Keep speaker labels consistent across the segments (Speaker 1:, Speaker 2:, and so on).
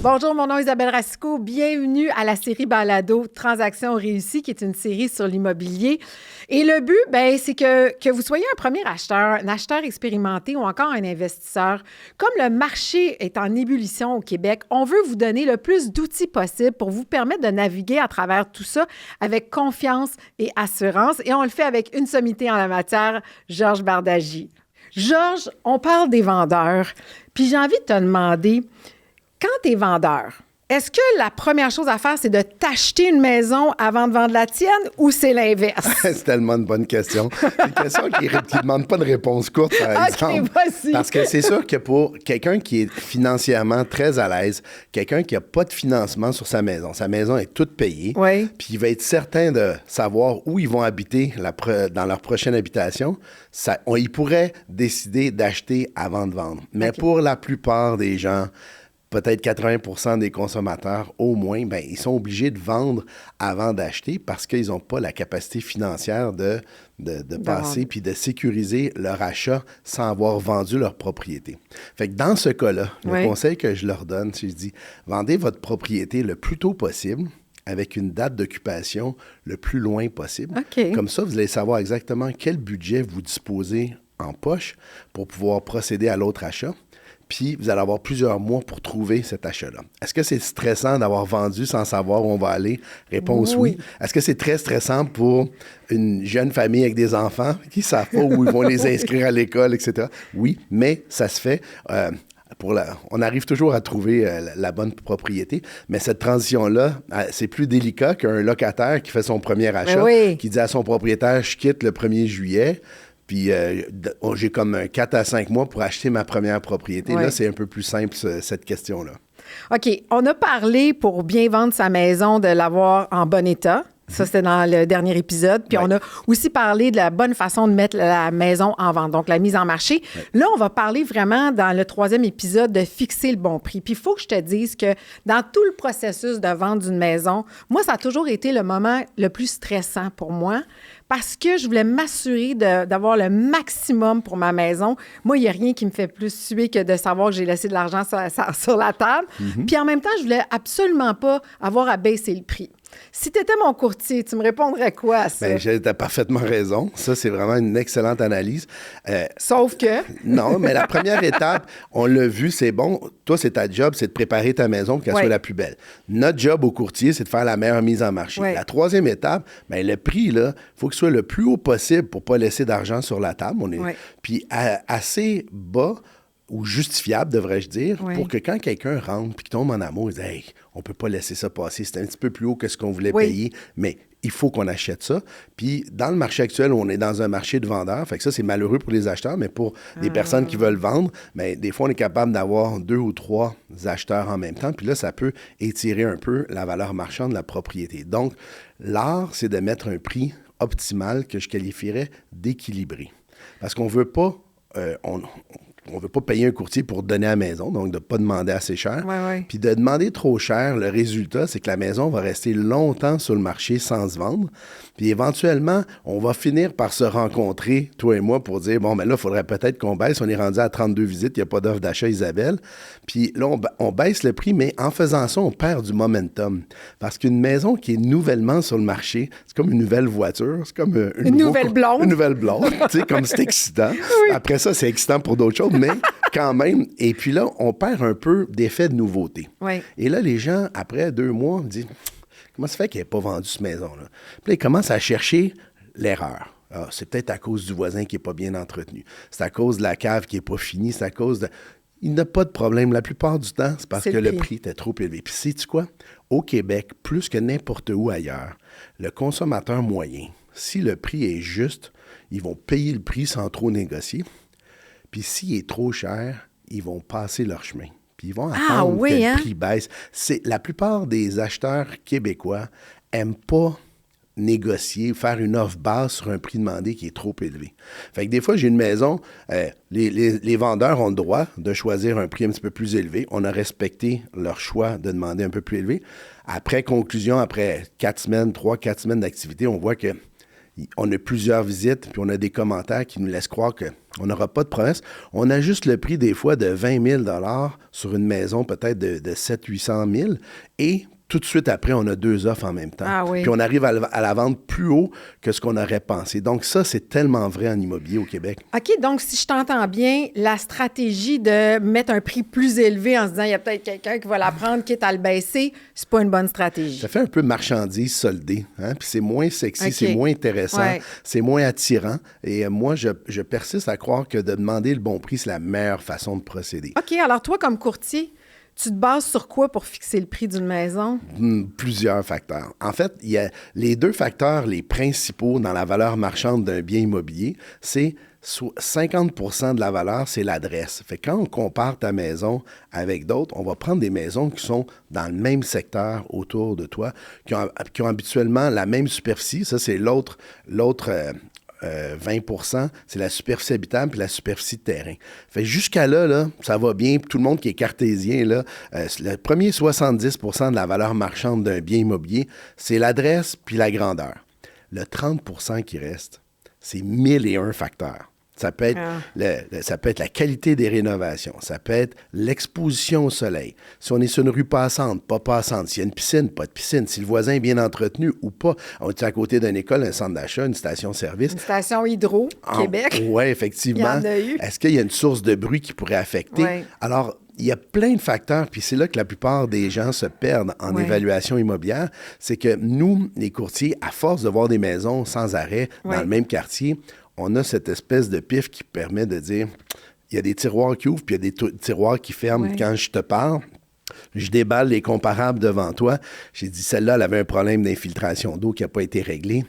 Speaker 1: Bonjour, mon nom est Isabelle Racicot. Bienvenue à la série Balado Transactions réussies, qui est une série sur l'immobilier. Et le but, c'est que vous soyez un premier acheteur, un acheteur expérimenté ou encore un investisseur. Comme le marché est en ébullition au Québec, on veut vous donner le plus d'outils possible pour vous permettre de naviguer à travers tout ça avec confiance et assurance. Et on le fait avec une sommité en la matière, Georges Bardagy. Georges, on parle des vendeurs. Puis j'ai envie de te demander, quand tu es vendeur, est-ce que la première chose à faire, c'est de t'acheter une maison avant de vendre la tienne ou c'est l'inverse?
Speaker 2: C'est tellement une bonne question. C'est une question qui ne demande pas de réponse courte, par exemple.
Speaker 1: Vas-y.
Speaker 2: Parce que c'est sûr que pour quelqu'un qui est financièrement très à l'aise, quelqu'un qui n'a pas de financement sur sa maison est toute payée,
Speaker 1: oui.
Speaker 2: Puis il va être certain de savoir où ils vont habiter dans leur prochaine habitation, il pourrait décider d'acheter avant de vendre. Mais pour la plupart des gens, peut-être 80% des consommateurs, au moins, ils sont obligés de vendre avant d'acheter parce qu'ils n'ont pas la capacité financière de passer puis de sécuriser leur achat sans avoir vendu leur propriété. Fait que dans ce cas-là, le conseil que je leur donne, c'est que je dis, vendez votre propriété le plus tôt possible avec une date d'occupation le plus loin possible.
Speaker 1: Okay.
Speaker 2: Comme ça, vous allez savoir exactement quel budget vous disposez en poche pour pouvoir procéder à l'autre achat. Puis vous allez avoir plusieurs mois pour trouver cet achat-là. Est-ce que c'est stressant d'avoir vendu sans savoir où on va aller? Réponse oui. Est-ce que c'est très stressant pour une jeune famille avec des enfants qui ne savent pas où ils vont les inscrire à l'école, etc.? Oui, mais ça se fait. On arrive toujours à trouver la bonne propriété, mais cette transition-là, c'est plus délicat qu'un locataire qui fait son premier achat, qui dit à son propriétaire « je quitte le 1er juillet ». Puis j'ai comme 4 à 5 mois pour acheter ma première propriété. Là, c'est un peu plus simple, cette question-là.
Speaker 1: OK. On a parlé, pour bien vendre sa maison, de l'avoir en bon état. Ça, c'était dans le dernier épisode. Puis on a aussi parlé de la bonne façon de mettre la maison en vente, donc la mise en marché. Là, on va parler vraiment dans le 3e épisode de fixer le bon prix. Puis il faut que je te dise que dans tout le processus de vente d'une maison, moi, ça a toujours été le moment le plus stressant pour moi parce que je voulais m'assurer d'avoir le maximum pour ma maison. Moi, il n'y a rien qui me fait plus suer que de savoir que j'ai laissé de l'argent sur la table. Puis en même temps, je voulais absolument pas avoir à baisser le prix. Si tu étais mon courtier, tu me répondrais quoi à ça?
Speaker 2: Bien, tu as parfaitement raison. Ça, c'est vraiment une excellente analyse.
Speaker 1: Sauf que...
Speaker 2: Non, mais la première étape, on l'a vu, c'est bon. Toi, c'est ta job, c'est de préparer ta maison pour qu'elle soit la plus belle. Notre job au courtier, c'est de faire la meilleure mise en marché. La 3e étape, le prix, il faut qu'il soit le plus haut possible pour ne pas laisser d'argent sur la table. Puis assez bas ou justifiable, devrais-je dire, pour que quand quelqu'un rentre puis qu'il tombe en amour, il dit « Hey, on peut pas laisser ça passer, c'est un petit peu plus haut que ce qu'on voulait payer, mais il faut qu'on achète ça. » Puis dans le marché actuel, on est dans un marché de vendeurs, fait que ça, c'est malheureux pour les acheteurs, mais pour les personnes qui veulent vendre, des fois, on est capable d'avoir 2 ou 3 acheteurs en même temps, puis là, ça peut étirer un peu la valeur marchande de la propriété. Donc, l'art, c'est de mettre un prix optimal que je qualifierais d'équilibré. Parce qu'on veut pas... on ne veut pas payer un courtier pour donner à la maison, donc de ne pas demander assez cher. Puis de demander trop cher, le résultat, c'est que la maison va rester longtemps sur le marché sans se vendre. Puis éventuellement, on va finir par se rencontrer, toi et moi, pour dire, bon, là, il faudrait peut-être qu'on baisse. On est rendu à 32 visites, il n'y a pas d'offre d'achat, Isabelle. Puis là, on baisse le prix, mais en faisant ça, on perd du momentum. Parce qu'une maison qui est nouvellement sur le marché, c'est comme une nouvelle voiture, c'est comme
Speaker 1: une nouvelle blonde.
Speaker 2: Une nouvelle blonde, tu sais, comme c'est excitant. Après ça, c'est excitant pour d'autres choses, mais quand même. Et puis là, on perd un peu d'effet de nouveauté. Et là, les gens, après 2 mois, me disent, comment ça fait qu'elle n'ait pas vendu cette maison-là? Puis là, ils commencent à chercher l'erreur. Ah, c'est peut-être à cause du voisin qui n'est pas bien entretenu. C'est à cause de la cave qui n'est pas finie. C'est à cause de... Il n'a pas de problème. La plupart du temps, c'est parce que le prix était trop élevé. Puis sais-tu quoi? Au Québec, plus que n'importe où ailleurs, le consommateur moyen, si le prix est juste, ils vont payer le prix sans trop négocier. Puis s'il est trop cher, ils vont passer leur chemin. Puis ils vont attendre que le prix baisse. La plupart des acheteurs québécois n'aiment pas négocier, faire une offre basse sur un prix demandé qui est trop élevé. Fait que des fois, j'ai une maison, les vendeurs ont le droit de choisir un prix un petit peu plus élevé. On a respecté leur choix de demander un peu plus élevé. Après conclusion, après 4 semaines d'activité, on voit que on a plusieurs visites, puis on a des commentaires qui nous laissent croire qu'on n'aura pas de promesse. On ajuste le prix des fois de 20 000 sur une maison peut-être de 700 000 800 000 et tout de suite après, on a 2 offres en même temps.
Speaker 1: Ah oui.
Speaker 2: Puis on arrive à la vendre plus haut que ce qu'on aurait pensé. Donc ça, c'est tellement vrai en immobilier au Québec.
Speaker 1: OK, donc si je t'entends bien, la stratégie de mettre un prix plus élevé en se disant il y a peut-être quelqu'un qui va la prendre, quitte à le baisser, c'est pas une bonne stratégie.
Speaker 2: Ça fait un peu marchandise soldée, hein? Puis c'est moins sexy,
Speaker 1: OK.
Speaker 2: c'est moins intéressant,
Speaker 1: Ouais.
Speaker 2: c'est moins attirant. Et moi, je persiste à croire que de demander le bon prix, c'est la meilleure façon de procéder.
Speaker 1: OK, alors toi, comme courtier, tu te bases sur quoi pour fixer le prix d'une maison?
Speaker 2: Plusieurs facteurs. En fait, il y a les 2 facteurs les principaux dans la valeur marchande d'un bien immobilier, c'est 50 % de la valeur, c'est l'adresse. Fait que quand on compare ta maison avec d'autres, on va prendre des maisons qui sont dans le même secteur autour de toi, qui ont habituellement la même superficie. Ça, c'est l'autre 20 % c'est la superficie habitable puis la superficie de terrain. Fait que jusqu'à là, ça va bien. Tout le monde qui est cartésien, là, le premier 70 % de la valeur marchande d'un bien immobilier, c'est l'adresse puis la grandeur. Le 30 % qui reste, c'est 1001 facteurs. Ça peut être, ça peut être la qualité des rénovations. Ça peut être l'exposition au soleil. Si on est sur une rue passante, pas passante. S'il y a une piscine, pas de piscine. Si le voisin est bien entretenu ou pas. On est à côté d'une école, un centre d'achat, une station-service.
Speaker 1: Une station hydro, Québec.
Speaker 2: Oui, effectivement.
Speaker 1: Il y en a eu.
Speaker 2: Est-ce qu'il y a une source de bruit qui pourrait affecter?
Speaker 1: Ouais.
Speaker 2: Alors, il y a plein de facteurs, puis c'est là que la plupart des gens se perdent en évaluation immobilière. C'est que nous, les courtiers, à force de voir des maisons sans arrêt dans le même quartier, on a cette espèce de pif qui permet de dire, il y a des tiroirs qui ouvrent, puis il y a des tiroirs qui ferment quand je te parle. Je déballe les comparables devant toi. J'ai dit, celle-là, elle avait un problème d'infiltration d'eau qui n'a pas été réglé.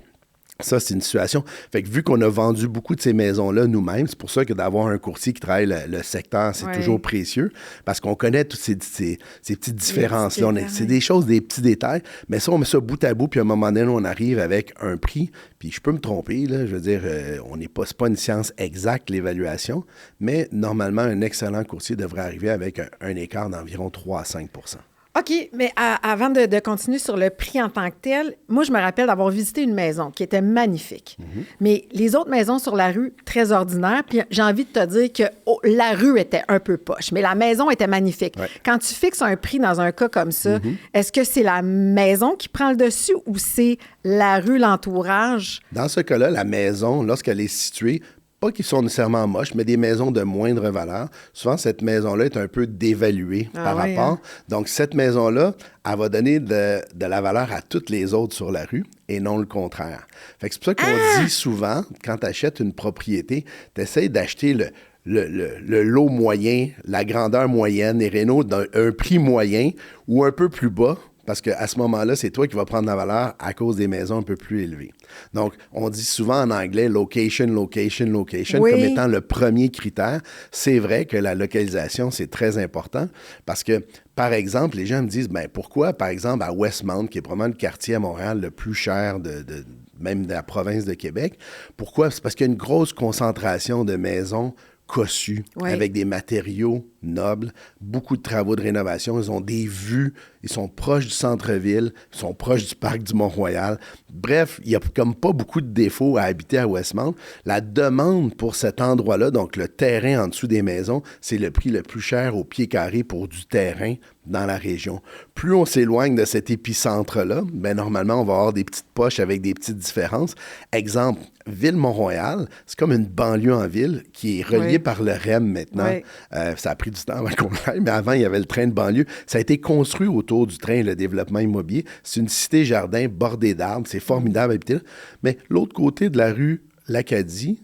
Speaker 2: Ça, c'est une situation. Fait que vu qu'on a vendu beaucoup de ces maisons-là nous-mêmes, c'est pour ça que d'avoir un courtier qui travaille le secteur, c'est toujours précieux, parce qu'on connaît toutes ces petites différences-là. C'est des choses, des petits détails, mais ça, on met ça bout à bout, puis à un moment donné, on arrive avec un prix, puis je peux me tromper, là, je veux dire, c'est pas une science exacte, l'évaluation, mais normalement, un excellent courtier devrait arriver avec un écart d'environ 3 à 5 %.
Speaker 1: OK, mais avant de continuer sur le prix en tant que tel, moi, je me rappelle d'avoir visité une maison qui était magnifique. Mais les autres maisons sur la rue, très ordinaires. Puis j'ai envie de te dire que la rue était un peu poche, mais la maison était magnifique.
Speaker 2: Ouais.
Speaker 1: Quand tu fixes un prix dans un cas comme ça, est-ce que c'est la maison qui prend le dessus ou c'est la rue, l'entourage?
Speaker 2: Dans ce cas-là, la maison, lorsqu'elle est située, pas qu'ils sont nécessairement moches, mais des maisons de moindre valeur. Souvent, cette maison-là est un peu dévaluée par rapport. Donc, cette maison-là, elle va donner de la valeur à toutes les autres sur la rue et non le contraire. Fait que c'est pour ça qu'on dit souvent, quand tu achètes une propriété, tu essaies d'acheter le lot moyen, la grandeur moyenne, les rénaux d'un prix moyen ou un peu plus bas. Parce qu'à ce moment-là, c'est toi qui vas prendre la valeur à cause des maisons un peu plus élevées. Donc, on dit souvent en anglais location, location, location comme étant le premier critère. C'est vrai que la localisation, c'est très important parce que, par exemple, les gens me disent, ben pourquoi, par exemple, à Westmount, qui est probablement le quartier à Montréal le plus cher même de la province de Québec, pourquoi? C'est parce qu'il y a une grosse concentration de maisons cossus, avec des matériaux nobles, beaucoup de travaux de rénovation. Ils ont des vues, ils sont proches du centre-ville, ils sont proches du parc du Mont-Royal. Bref, il n'y a comme pas beaucoup de défauts à habiter à Westmount. La demande pour cet endroit-là, donc le terrain en dessous des maisons, c'est le prix le plus cher au pied carré pour du terrain dans la région. Plus on s'éloigne de cet épicentre-là, bien normalement, on va avoir des petites poches avec des petites différences. Exemple, Ville-Mont-Royal, c'est comme une banlieue en ville qui est reliée par le REM maintenant. Ça a pris du temps avant qu'on l'aille, mais avant, il y avait le train de banlieue. Ça a été construit autour du train, le développement immobilier. C'est une cité-jardin bordée d'arbres. C'est formidable à habiter là. Mais l'autre côté de la rue l'Acadie,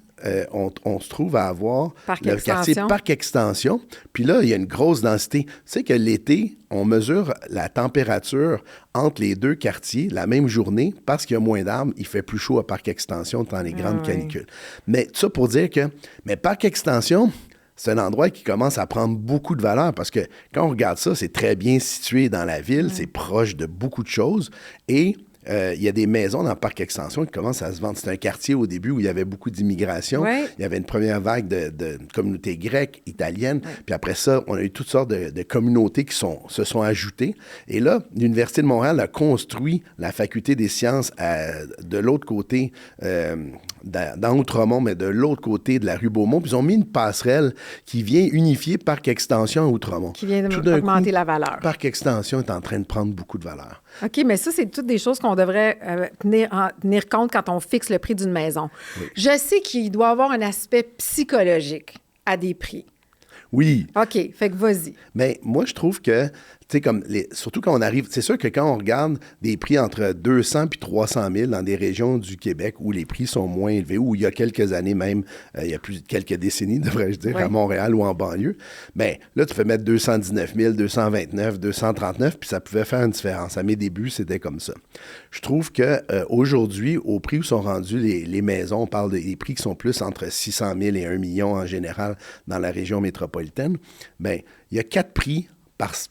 Speaker 2: on se trouve à avoir le quartier Parc Extension. Puis là, il y a une grosse densité. Tu sais que l'été, on mesure la température entre les 2 quartiers la même journée parce qu'il y a moins d'arbres. Il fait plus chaud à Parc Extension dans les grandes canicules. Mais tout ça pour dire que Parc Extension, c'est un endroit qui commence à prendre beaucoup de valeur parce que quand on regarde ça, c'est très bien situé dans la ville, c'est proche de beaucoup de choses et il y a des maisons dans le parc extension qui commencent à se vendre. C'est un quartier au début où il y avait beaucoup d'immigration.
Speaker 1: Ouais.
Speaker 2: Il y avait une première vague de communautés grecques, italiennes. Ouais. Puis après ça, on a eu toutes sortes de communautés qui se sont ajoutées. Et là, l'Université de Montréal a construit la faculté des sciences de l'autre côté, dans Outremont, mais de l'autre côté de la rue Beaumont. Puis ils ont mis une passerelle qui vient unifier Parc Extension à Outremont.
Speaker 1: Qui vient d'augmenter la valeur.
Speaker 2: Parc Extension est en train de prendre beaucoup de valeur.
Speaker 1: OK, mais ça, c'est toutes des choses qu'on devrait tenir compte quand on fixe le prix d'une maison. Oui. Je sais qu'il doit y avoir un aspect psychologique à des prix.
Speaker 2: Oui.
Speaker 1: OK, fait que vas-y.
Speaker 2: Mais moi, je trouve que, tu sais, surtout quand on arrive, c'est sûr que quand on regarde des prix entre 200 puis 300 000 dans des régions du Québec où les prix sont moins élevés, où il y a quelques années même, il y a plus de quelques décennies, devrais-je dire, à Montréal ou en banlieue, bien, là, tu peux mettre 219 000, 229, 239, puis ça pouvait faire une différence. À mes débuts, c'était comme ça. Je trouve qu'aujourd'hui, au prix où sont rendues les maisons, on parle des prix qui sont plus entre 600 000 et 1 million en général dans la région métropolitaine, bien, il y a 4 prix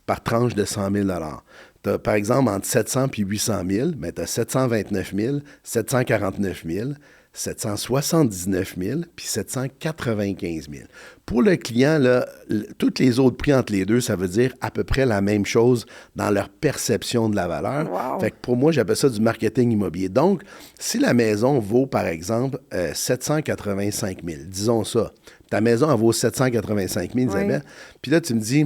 Speaker 2: par tranche de 100 000 Tu as, par exemple, entre 700 et 800 000, mais tu as 729 000, 749 000, 779 000 puis 795 000. Pour le client, là, tous les autres prix entre les deux, ça veut dire à peu près la même chose dans leur perception de la valeur.
Speaker 1: Wow.
Speaker 2: Fait que pour moi, j'appelle ça du marketing immobilier. Donc, si la maison vaut, par exemple, 785 000, disons ça, ta maison, elle vaut 785 000, Isabelle, puis là, tu me dis...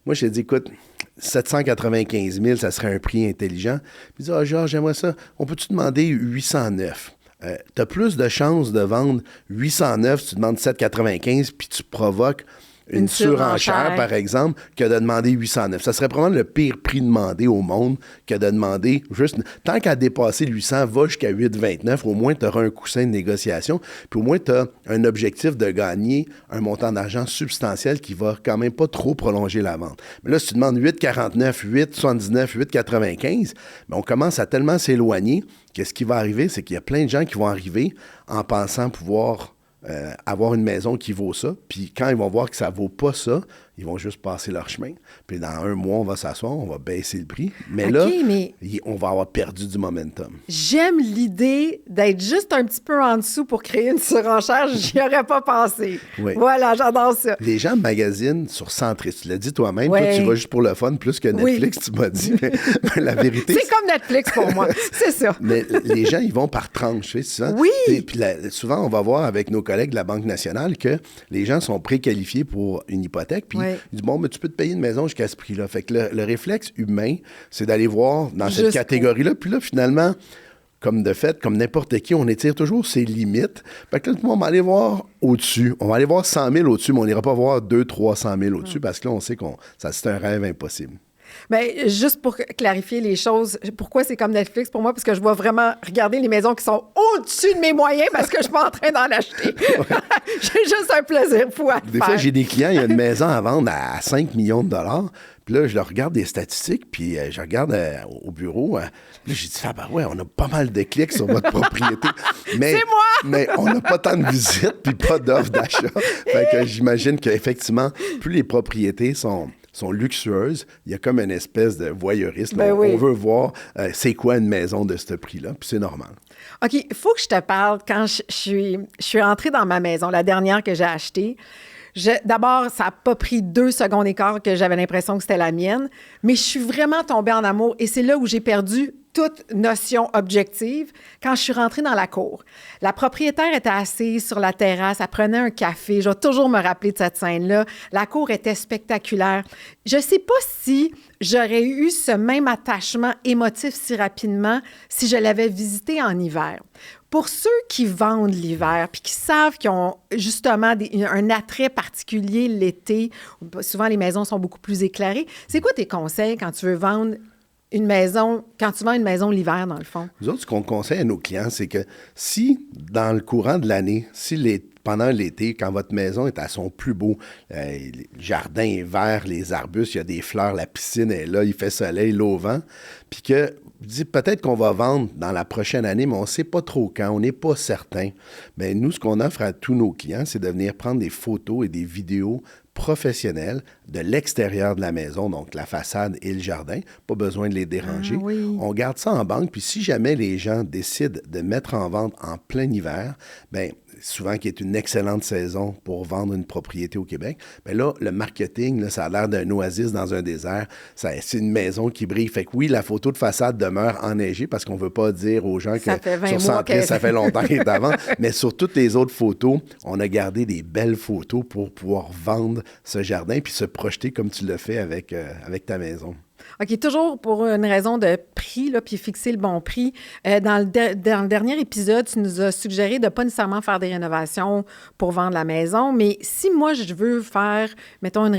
Speaker 2: Moi, je t'ai dit, écoute, 795 000, ça serait un prix intelligent. Puis il dit, Georges, j'aimerais ça. On peut-tu demander 809? Tu as plus de chances de vendre 809 si tu demandes 795 puis tu provoques une surenchère, par exemple, que de demander 809. Ça serait probablement le pire prix demandé au monde que de demander juste... Tant qu'à dépasser 800, va jusqu'à 829, au moins tu auras un coussin de négociation, puis au moins tu as un objectif de gagner un montant d'argent substantiel qui va quand même pas trop prolonger la vente. Mais là, si tu demandes 849, 879, 895, bien, on commence à tellement s'éloigner que ce qui va arriver, c'est qu'il y a plein de gens qui vont arriver en pensant pouvoir... avoir une maison qui vaut ça, puis quand ils vont voir que ça vaut pas ça, ils vont juste passer leur chemin. Puis dans 1 mois, on va s'asseoir, on va baisser le prix. Mais on va avoir perdu du momentum.
Speaker 1: J'aime l'idée d'être juste un petit peu en dessous pour créer une surenchère. J'y aurais pas pensé.
Speaker 2: Oui.
Speaker 1: Voilà, j'adore ça.
Speaker 2: Les gens magasinent sur Centris. Tu l'as dit toi-même. Toi, tu vas juste pour le fun, plus que Netflix, tu m'as dit. Mais la vérité...
Speaker 1: C'est comme Netflix pour moi. C'est ça.
Speaker 2: Mais les gens, ils vont par tranche. Tu sais, souvent.
Speaker 1: Oui.
Speaker 2: Puis souvent, on va voir avec nos collègues de la Banque nationale que les gens sont préqualifiés pour une hypothèque. Puis ils disent, bon, mais tu peux te payer une maison jusqu'à ce prix-là. Fait que le réflexe humain, c'est d'aller voir dans cette catégorie-là. Puis là, finalement, comme de fait, comme n'importe qui, on étire toujours ses limites. Fait que là, on va aller voir au-dessus. On va aller voir 100 000 au-dessus, mais on n'ira pas voir 200-300 000 au-dessus parce que là, on sait ça c'est un rêve impossible.
Speaker 1: Bien, juste pour clarifier les choses, pourquoi c'est comme Netflix pour moi? Parce que je vois vraiment regarder les maisons qui sont au-dessus de mes moyens parce que je suis pas en train d'en acheter. J'ai juste un plaisir fou à faire.
Speaker 2: Des fois, j'ai des clients, il y a une maison à vendre à 5 millions de dollars. Puis là, je leur regarde des statistiques, puis je regarde au bureau. Puis là, j'ai dit, on a pas mal de clics sur votre propriété. Mais,
Speaker 1: c'est moi!
Speaker 2: Mais on n'a pas tant de visites, puis pas d'offres d'achat. Fait que j'imagine qu'effectivement, plus les propriétés sont luxueuses, il y a comme une espèce de voyeurisme. On veut voir c'est quoi une maison de ce prix-là, puis c'est normal.
Speaker 1: OK, il faut que je te parle quand je suis entrée dans ma maison, la dernière que j'ai achetée. D'abord, ça n'a pas pris 2 secondes et quart que j'avais l'impression que c'était la mienne, mais je suis vraiment tombée en amour et c'est là où j'ai perdu toute notion objective quand je suis rentrée dans la cour. La propriétaire était assise sur la terrasse, elle prenait un café. Je vais toujours me rappeler de cette scène-là. La cour était spectaculaire. Je ne sais pas si j'aurais eu ce même attachement émotif si rapidement si je l'avais visitée en hiver. Pour ceux qui vendent l'hiver puis qui savent qu'ils ont justement un attrait particulier l'été, souvent les maisons sont beaucoup plus éclairées, c'est quoi tes conseils quand tu veux vendre une maison, quand tu vends une maison l'hiver, dans le fond?
Speaker 2: Nous autres, ce qu'on conseille à nos clients, c'est que si, dans le courant de l'année, pendant l'été, quand votre maison est à son plus beau, le jardin est vert, les arbustes, il y a des fleurs, la piscine est là, il fait soleil, l'eau vent, puis que vous dites peut-être qu'on va vendre dans la prochaine année, mais on ne sait pas trop quand, on n'est pas certain. Bien, nous, ce qu'on offre à tous nos clients, c'est de venir prendre des photos et des vidéos professionnels de l'extérieur de la maison, donc la façade et le jardin. Pas besoin de les déranger.
Speaker 1: Ah, oui.
Speaker 2: On garde ça en banque, puis si jamais les gens décident de mettre en vente en plein hiver, bien, souvent qui est une excellente saison pour vendre une propriété au Québec, bien là, le marketing, là, ça a l'air d'un oasis dans un désert. C'est une maison qui brille. Fait que oui, la photo de façade demeure enneigée parce qu'on ne veut pas dire aux gens que sur Centris, ça fait longtemps qu'il est avant. Mais sur toutes les autres photos, on a gardé des belles photos pour pouvoir vendre ce jardin puis se projeter comme tu le fais avec ta maison.
Speaker 1: OK, toujours pour une raison de prix, là, puis fixer le bon prix. Dans le dernier épisode, tu nous as suggéré de ne pas nécessairement faire des rénovations pour vendre la maison, mais si moi, je veux faire, mettons,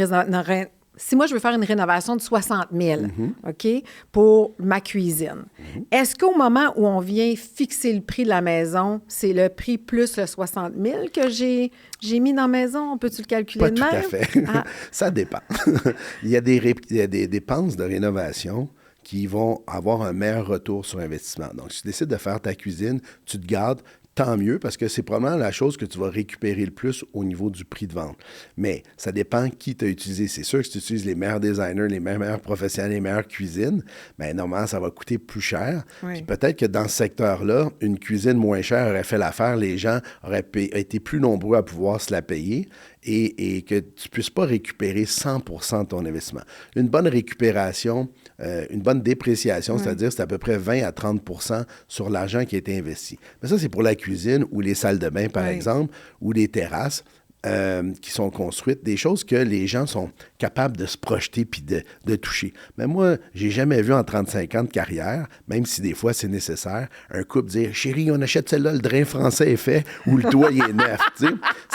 Speaker 1: si moi, je veux faire une rénovation de 60 000, OK, pour ma cuisine, est-ce qu'au moment où on vient fixer le prix de la maison, c'est le prix plus le 60 000 que j'ai mis dans la maison? Peut-tu le calculer
Speaker 2: Pas
Speaker 1: de
Speaker 2: tout
Speaker 1: même?
Speaker 2: à fait. Ah. Ça dépend. Il y a des dépenses de rénovation qui vont avoir un meilleur retour sur investissement. Donc, si tu décides de faire ta cuisine, tu te gardes, tant mieux, parce que c'est probablement la chose que tu vas récupérer le plus au niveau du prix de vente. Mais ça dépend qui t'a utilisé. C'est sûr que si tu utilises les meilleurs designers, les meilleurs professionnels, les meilleures cuisines, bien, normalement, ça va coûter plus cher.
Speaker 1: Oui.
Speaker 2: Puis peut-être que dans ce secteur-là, une cuisine moins chère aurait fait l'affaire, les gens auraient été plus nombreux à pouvoir se la payer et que tu ne puisses pas récupérer 100% de ton investissement. Une bonne récupération, une bonne dépréciation, c'est-à-dire c'est à peu près 20 à 30% sur l'argent qui a été investi. Mais ça, c'est pour la cuisine ou les salles de bain, par exemple, ou les terrasses qui sont construites, des choses que les gens sont capables de se projeter puis de toucher. Mais moi, j'ai jamais vu en 35 ans de carrière, même si des fois c'est nécessaire, un couple dire « Chérie, on achète celle-là, le drain français est fait ou le toit il est neuf. »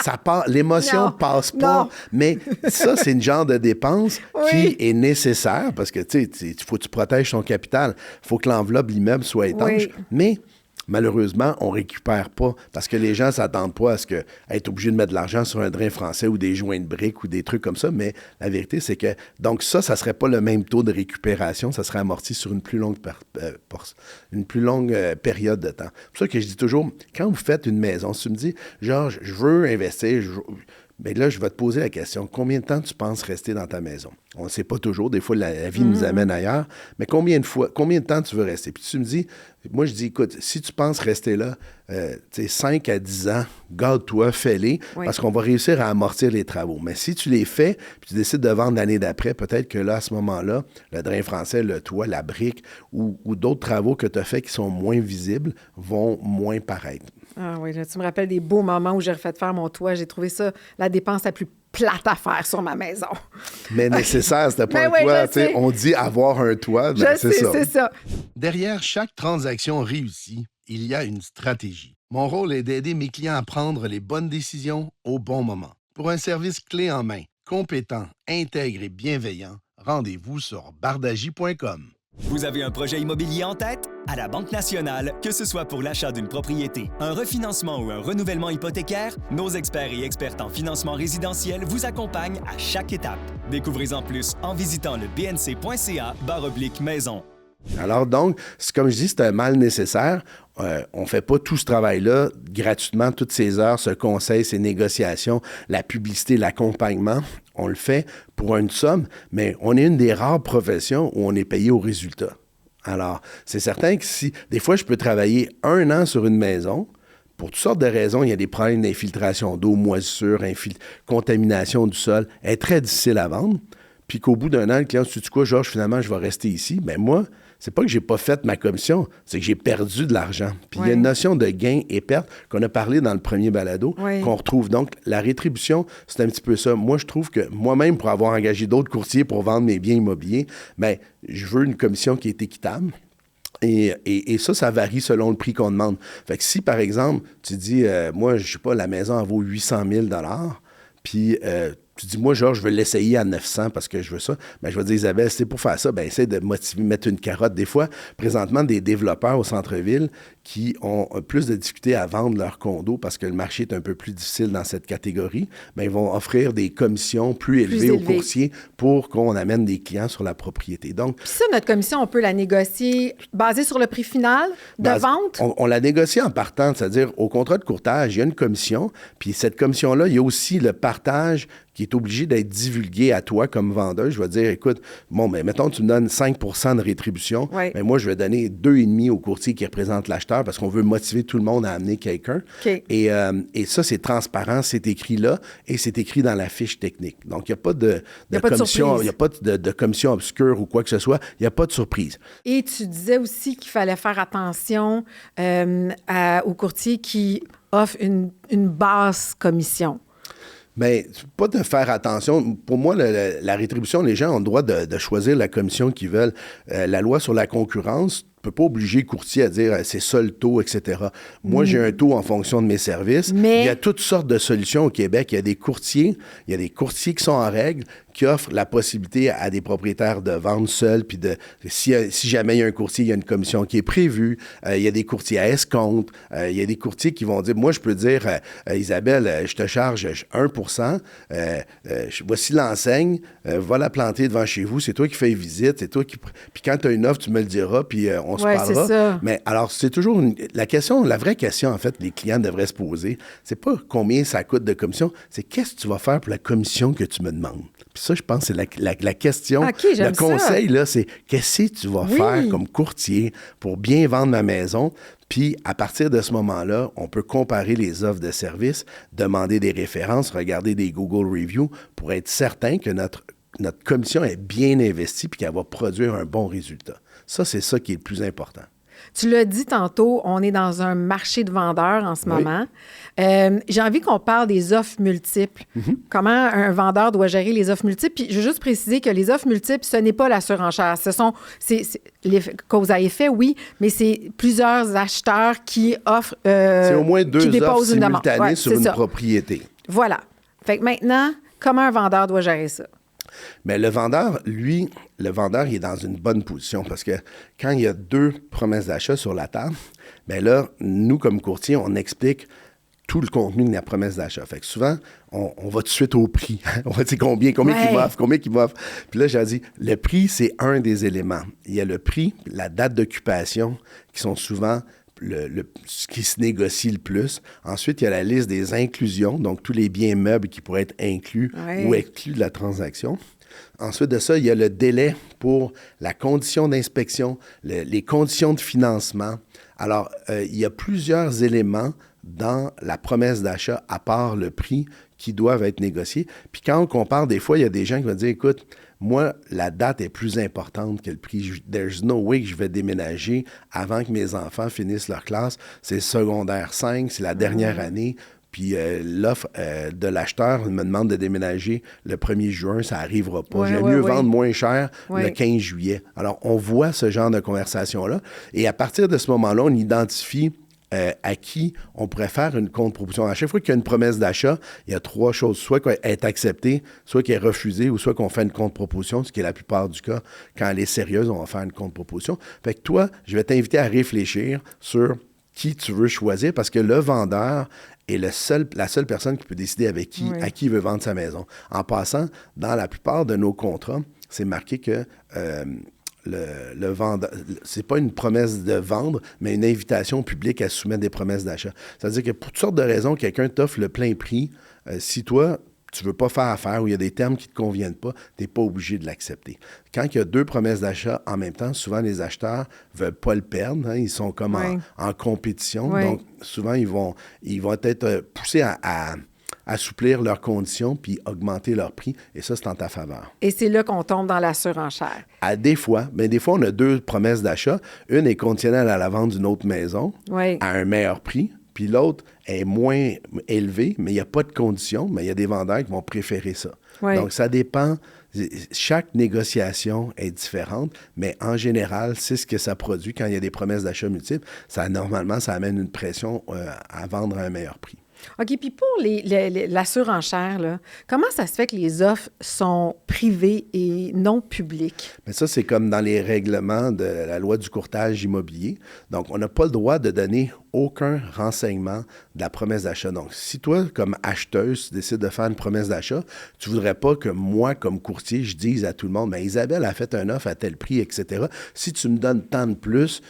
Speaker 2: Ça part, l'émotion passe pas, mais ça, c'est une genre de dépense qui est nécessaire parce que il faut que tu protèges ton capital. Il faut que l'enveloppe de l'immeuble soit étanche. Mais malheureusement, on ne récupère pas parce que les gens ne s'attendent pas à être obligés de mettre de l'argent sur un drain français ou des joints de briques ou des trucs comme ça. Mais la vérité, c'est que donc ça ne serait pas le même taux de récupération. Ça serait amorti sur une plus longue période de temps. C'est pour ça que je dis toujours, quand vous faites une maison, si tu me dis, Georges, je veux investir, bien là, je vais te poser la question, combien de temps tu penses rester dans ta maison? On ne sait pas toujours, des fois, la vie nous amène ailleurs, mais combien de temps tu veux rester? Puis tu me dis, moi, je dis, écoute, si tu penses rester là, 5 à 10 ans, garde-toi, fais-les, parce qu'on va réussir à amortir les travaux. Mais si tu les fais, puis tu décides de vendre l'année d'après, peut-être que là, à ce moment-là, le drain français, le toit, la brique ou d'autres travaux que tu as faits qui sont moins visibles vont moins paraître.
Speaker 1: Ah oui, là, tu me rappelles des beaux moments où j'ai refait faire mon toit. J'ai trouvé ça la dépense la plus plate à faire sur ma maison.
Speaker 2: Mais nécessaire, c'était pas un toit. On dit avoir un toit, mais c'est ça. Derrière chaque transaction réussie, il y a une stratégie. Mon rôle est d'aider mes clients à prendre les bonnes décisions au bon moment. Pour un service clé en main, compétent, intègre et bienveillant, rendez-vous sur bardagie.com.
Speaker 3: Vous avez un projet immobilier en tête? À la Banque Nationale, que ce soit pour l'achat d'une propriété, un refinancement ou un renouvellement hypothécaire, nos experts et expertes en financement résidentiel vous accompagnent à chaque étape. Découvrez-en plus en visitant le bnc.ca/maison.
Speaker 2: Alors donc, comme je dis, c'est un mal nécessaire. On ne fait pas tout ce travail-là gratuitement, toutes ces heures, ce conseil, ces négociations, la publicité, l'accompagnement. On le fait pour une somme, mais on est une des rares professions où on est payé au résultat. Alors, c'est certain que si, des fois, je peux travailler 1 an sur une maison, pour toutes sortes de raisons, il y a des problèmes d'infiltration d'eau, moisissure, contamination du sol, elle est très difficile à vendre. Puis qu'au bout d'un an, le client se dit quoi, Georges, finalement, je vais rester ici. Bien, moi, c'est pas que j'ai pas fait ma commission, c'est que j'ai perdu de l'argent. Puis il y a une notion de gain et perte qu'on a parlé dans le premier balado, qu'on retrouve. Donc, la rétribution, c'est un petit peu ça. Moi, je trouve que moi-même, pour avoir engagé d'autres courtiers pour vendre mes biens immobiliers, bien, je veux une commission qui est équitable. Et ça varie selon le prix qu'on demande. Fait que si, par exemple, tu dis, moi, je sais pas, la maison, elle vaut 800 000 $, puis tu dis, moi, Georges, je veux l'essayer à 900 parce que je veux ça. Bien, je vais dire, Isabelle, si c'est pour faire ça, bien, essaie de motiver, mettre une carotte. Des fois, présentement, des développeurs au centre-ville qui ont plus de difficultés à vendre leur condo parce que le marché est un peu plus difficile dans cette catégorie, bien, ils vont offrir des commissions plus élevées aux courtiers pour qu'on amène des clients sur la propriété. Donc,
Speaker 1: puis ça, notre commission, on peut la négocier basée sur le prix final de vente?
Speaker 2: On la négocie en partant, c'est-à-dire au contrat de courtage, il y a une commission, puis cette commission-là, il y a aussi le partage qui est obligé d'être divulgué à toi comme vendeur. Je vais dire, écoute, bon, ben, mettons, tu me donnes 5 % de rétribution, mais moi, je vais donner 2,5 au courtier qui représente l'acheteur parce qu'on veut motiver tout le monde à amener quelqu'un.
Speaker 1: Okay.
Speaker 2: Et ça, c'est transparent, c'est écrit là et c'est écrit dans la fiche technique. Donc, il n'y a pas de commission, il n'y a pas de commission obscure ou quoi que ce soit. Il n'y a pas de surprise.
Speaker 1: Et tu disais aussi qu'il fallait faire attention aux courtiers qui offrent une basse commission.
Speaker 2: Mais pas de faire attention. Pour moi, la rétribution, les gens ont le droit de choisir la commission qu'ils veulent. La loi sur la concurrence ne peut pas obliger le courtier à dire c'est ça le taux, etc. Moi, j'ai un taux en fonction de mes services.
Speaker 1: Mais...
Speaker 2: Il y a toutes sortes de solutions au Québec. Il y a des courtiers qui sont en règle, qui offrent la possibilité à des propriétaires de vendre seuls, puis si jamais il y a un courtier, il y a une commission qui est prévue. Il y a des courtiers à escompte. Il y a des courtiers qui vont dire, moi, je peux dire, Isabelle, je te charge 1 %, voici l'enseigne, va la planter devant chez vous, c'est toi qui fais visite, c'est toi qui... Puis quand tu as une offre, tu me le diras, puis on se parlera.
Speaker 1: C'est ça.
Speaker 2: Mais alors, c'est toujours la vraie question, en fait, les clients devraient se poser, c'est pas combien ça coûte de commission, c'est qu'est-ce que tu vas faire pour la commission que tu me demandes. Puis ça, je pense, c'est la question.
Speaker 1: Okay,
Speaker 2: le conseil, là, c'est qu'est-ce que tu vas faire comme courtier pour bien vendre ma maison? Puis, à partir de ce moment-là, on peut comparer les offres de services, demander des références, regarder des Google Reviews pour être certain que notre commission est bien investie puis qu'elle va produire un bon résultat. Ça, c'est ça qui est le plus important.
Speaker 1: Tu l'as dit tantôt, on est dans un marché de vendeurs en ce moment. J'ai envie qu'on parle des offres multiples. Mm-hmm. Comment un vendeur doit gérer les offres multiples. Puis je veux juste préciser que les offres multiples, ce n'est pas la surenchère. C'est les causes à effet, oui, mais c'est plusieurs acheteurs qui offrent...
Speaker 2: c'est au moins 2 offres simultanées sur une propriété.
Speaker 1: Voilà. Fait que maintenant, comment un vendeur doit gérer ça?
Speaker 2: Mais le vendeur, il est dans une bonne position parce que quand il y a 2 promesses d'achat sur la table, bien là, nous, comme courtier, on explique tout le contenu de la promesse d'achat. Fait que souvent, on va tout de suite au prix. On va dire combien qu'il m'offre. Puis là, j'ai dit, le prix, c'est un des éléments. Il y a le prix, la date d'occupation, qui sont souvent ce qui se négocie le plus. Ensuite, il y a la liste des inclusions, donc tous les biens meubles qui pourraient être inclus ou exclus de la transaction. Ensuite de ça, il y a le délai pour la condition d'inspection, les conditions de financement. Alors, il y a plusieurs éléments dans la promesse d'achat, à part le prix, qui doivent être négociés. Puis quand on compare, des fois, il y a des gens qui vont dire, écoute, moi, la date est plus importante que le prix. There's no way que je vais déménager avant que mes enfants finissent leur classe. C'est secondaire 5, c'est la dernière année. Puis l'offre de l'acheteur me demande de déménager le 1er juin, ça n'arrivera pas. J'aime mieux vendre moins cher le 15 juillet. Alors, on voit ce genre de conversation-là. Et à partir de ce moment-là, on identifie à qui on pourrait faire une contre-proposition. À chaque fois qu'il y a une promesse d'achat, il y a 3 choses. Soit qu'elle est acceptée, soit qu'elle est refusée, ou soit qu'on fait une contre-proposition, ce qui est la plupart du cas. Quand elle est sérieuse, on va faire une contre-proposition. Fait que toi, je vais t'inviter à réfléchir sur qui tu veux choisir, parce que le vendeur est la seule personne qui peut décider à qui il veut vendre sa maison. En passant, dans la plupart de nos contrats, c'est marqué que le vendeur, c'est pas une promesse de vendre, mais une invitation au public à soumettre des promesses d'achat. C'est-à-dire que pour toutes sortes de raisons, quelqu'un t'offre le plein prix. Si toi, tu veux pas faire affaire ou il y a des termes qui te conviennent pas, tu n'es pas obligé de l'accepter. Quand il y a 2 promesses d'achat en même temps, souvent les acheteurs veulent pas le perdre. Ils sont comme en compétition. Donc, souvent, ils vont être poussés à assouplir leurs conditions puis augmenter leur prix. Et ça, c'est en ta faveur.
Speaker 1: Et c'est là qu'on tombe dans la surenchère.
Speaker 2: Des fois, on a 2 promesses d'achat. Une est conditionnelle à la vente d'une autre maison à un meilleur prix. Puis l'autre est moins élevée, mais il n'y a pas de condition. Mais il y a des vendeurs qui vont préférer ça. Donc, ça dépend. Chaque négociation est différente, mais en général, c'est ce que ça produit quand il y a des promesses d'achat multiples. Normalement, ça amène une pression à vendre à un meilleur prix.
Speaker 1: OK, puis pour la surenchère, là, comment ça se fait que les offres sont privées et non publiques?
Speaker 2: Mais ça, c'est comme dans les règlements de la loi du courtage immobilier. Donc, on n'a pas le droit de donner aucun renseignement de la promesse d'achat. Donc, si toi, comme acheteuse, tu décides de faire une promesse d'achat, tu ne voudrais pas que moi, comme courtier, je dise à tout le monde, mais Isabelle a fait un offre à tel prix, etc. Si tu me donnes tant de plus,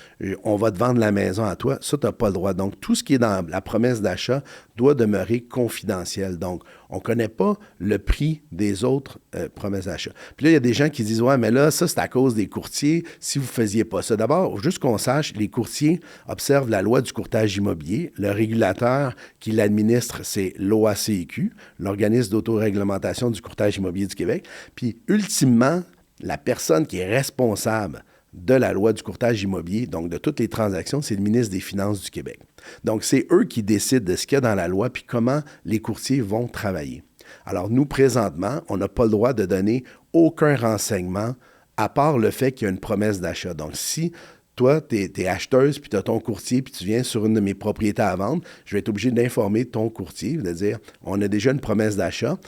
Speaker 2: on va te vendre la maison à toi. Ça, tu n'as pas le droit. Donc, tout ce qui est dans la promesse d'achat doit demeurer confidentiel. Donc, on ne connaît pas le prix des autres promesses d'achat. Puis là, il y a des gens qui disent, ouais, mais là, ça, c'est à cause des courtiers. Si vous ne faisiez pas ça. D'abord, juste qu'on sache, les courtiers observent la loi du courtage immobilier. Le régulateur qui l'administre, c'est l'OACIQ, l'organisme d'autoréglementation du courtage immobilier du Québec. Puis, ultimement, la personne qui est responsable de la loi du courtage immobilier, donc de toutes les transactions, c'est le ministre des Finances du Québec. Donc, c'est eux qui décident de ce qu'il y a dans la loi puis comment les courtiers vont travailler. Alors, nous, présentement, on n'a pas le droit de donner aucun renseignement à part le fait qu'il y a une promesse d'achat. Donc, si toi, tu es acheteuse, puis tu as ton courtier, puis tu viens sur une de mes propriétés à vendre, je vais être obligé d'informer ton courtier, de dire, on a déjà une promesse d'achat,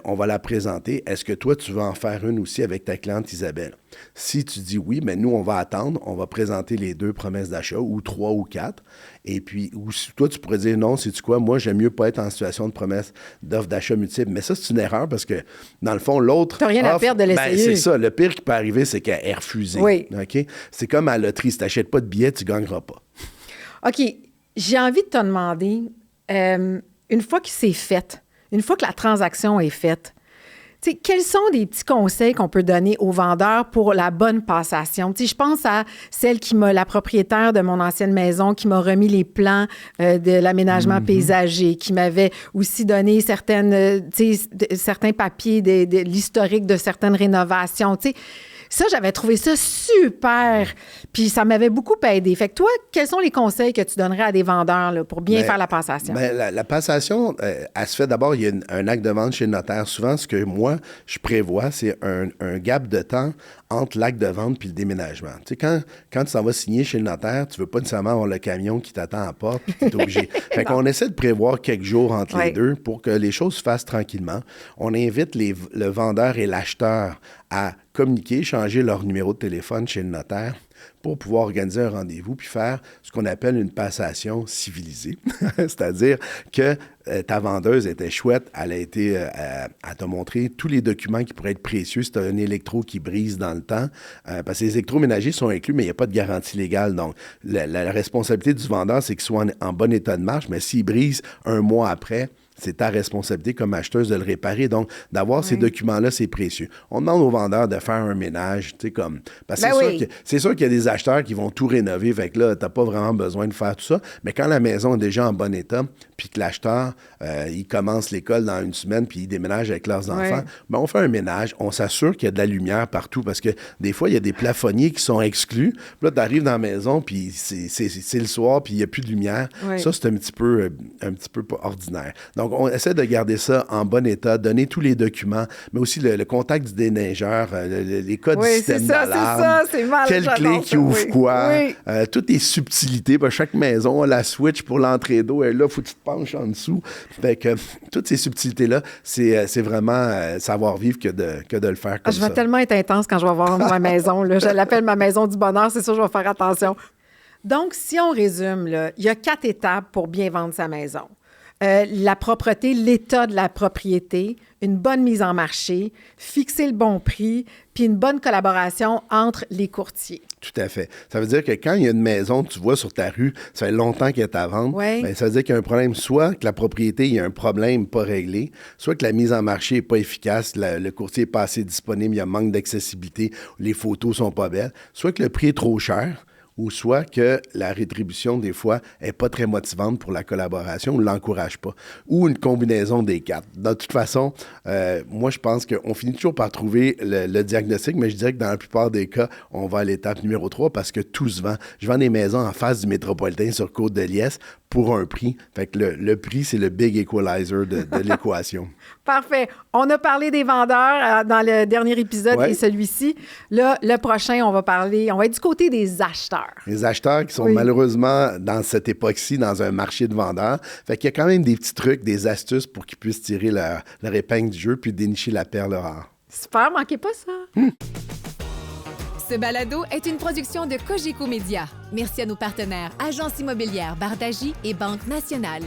Speaker 2: on va la présenter. Est-ce que toi, tu veux en faire une aussi avec ta cliente Isabelle? Si tu dis oui, mais nous, on va attendre, on va présenter les 2 promesses d'achat, ou 3 ou 4. Et puis, ou si toi, tu pourrais dire non, sais-tu quoi, moi, j'aime mieux pas être en situation de promesse d'offre d'achat multiple. Mais ça, c'est une erreur parce que, dans le fond, l'autre.
Speaker 1: Tu n'as rien à perdre de l'essayer.
Speaker 2: C'est ça. Le pire qui peut arriver, c'est qu'elle est refusée.
Speaker 1: Oui.
Speaker 2: OK? C'est comme à la loterie. Si tu n'achètes pas de billets, tu ne gagneras pas.
Speaker 1: OK. J'ai envie de te demander, une fois que c'est fait, une fois que la transaction est faite, quels sont des petits conseils qu'on peut donner aux vendeurs pour la bonne passation? Je pense à celle la propriétaire de mon ancienne maison, qui m'a remis les plans de l'aménagement paysager, qui m'avait aussi donné certains papiers de l'historique de certaines rénovations. Ça, j'avais trouvé ça super, puis ça m'avait beaucoup aidé. Fait que toi, quels sont les conseils que tu donnerais à des vendeurs là, pour bien faire la passation?
Speaker 2: La passation, elle se fait d'abord, il y a un acte de vente chez le notaire. Souvent, ce que moi, je prévois, c'est un gap de temps entre l'acte de vente puis le déménagement. Tu sais, quand tu s'en vas signer chez le notaire, tu veux pas nécessairement avoir le camion qui t'attend à la porte puis tu es obligé. Fait qu'on essaie de prévoir quelques jours entre les deux pour que les choses se fassent tranquillement. On invite le vendeur et l'acheteur à communiquer, changer leur numéro de téléphone chez le notaire pour pouvoir organiser un rendez-vous puis faire ce qu'on appelle une passation civilisée. C'est-à-dire que ta vendeuse était chouette, elle a été à te montrer tous les documents qui pourraient être précieux si tu as un électro qui brise dans le temps, parce que les électroménagers sont inclus, mais il n'y a pas de garantie légale. Donc, la responsabilité du vendeur, c'est qu'il soit en bon état de marche, mais s'il brise un mois après, c'est ta responsabilité comme acheteuse de le que donc, d'avoir ces documents-là, c'est précieux. On demande aux vendeurs de faire un ménage, tu sais, comme... Parce que c'est sûr qu'il y a des acheteurs qui vont tout rénover, fait que là, t'as pas vraiment besoin de faire tout ça. Mais quand la maison est déjà en bon état, puis que l'acheteur, il commence l'école dans une semaine, puis il déménage avec leurs enfants, ben on fait un ménage, on s'assure qu'il y a de la lumière partout, parce que des fois, il y a des plafonniers qui sont exclus. Puis là, t'arrives dans la maison, puis c'est le soir, puis il n'y a plus de lumière. Ça, c'est un petit peu ordinaire. Donc, on essaie de garder ça en bon état, donner tous les documents, mais aussi le contact du déneigeur, les codes du système d'alarme, quelle clé qui ouvre quoi, toutes les subtilités. Ben, chaque maison a la switch pour l'entrée d'eau, et là, il faut que tu te penches en dessous. Fait que toutes ces subtilités-là, c'est vraiment savoir-vivre que de le faire comme ça.
Speaker 1: Je vais tellement être intense quand je vais voir ma maison. Là. Je l'appelle ma maison du bonheur, c'est sûr, je vais faire attention. Donc, si on résume, là, il y a 4 étapes pour bien vendre sa maison. La propreté, l'état de la propriété, une bonne mise en marché, fixer le bon prix, puis une bonne collaboration entre les courtiers.
Speaker 2: Tout à fait. Ça veut dire que quand il y a une maison que tu vois sur ta rue, ça fait longtemps qu'elle est à vendre, bien, ça veut dire qu'il y a un problème, soit que la propriété, il y a un problème pas réglé, soit que la mise en marché n'est pas efficace, le courtier n'est pas assez disponible, il y a un manque d'accessibilité, les photos sont pas belles, soit que le prix est trop cher, ou soit que la rétribution, des fois, n'est pas très motivante pour la collaboration ou ne l'encourage pas, ou une combinaison des 4. De toute façon, moi, je pense qu'on finit toujours par trouver le diagnostic, mais je dirais que dans la plupart des cas, on va à l'étape numéro 3 parce que tout se vend. Je vends des maisons en face du métropolitain sur Côte-de-Liesse pour un prix. Fait que le prix, c'est le big equalizer de l'équation.
Speaker 1: Parfait. On a parlé des vendeurs dans le dernier épisode et celui-ci. Là, le prochain, on va être du côté des acheteurs.
Speaker 2: Les acheteurs qui sont malheureusement dans cette époque-ci dans un marché de vendeurs. Fait qu'il y a quand même des petits trucs, des astuces pour qu'ils puissent tirer leur épingle du jeu puis dénicher la perle rare.
Speaker 1: Super, manquez pas ça.
Speaker 4: Ce balado est une production de Cogeco Média. Merci à nos partenaires Agence immobilière Bardagie et Banque Nationale.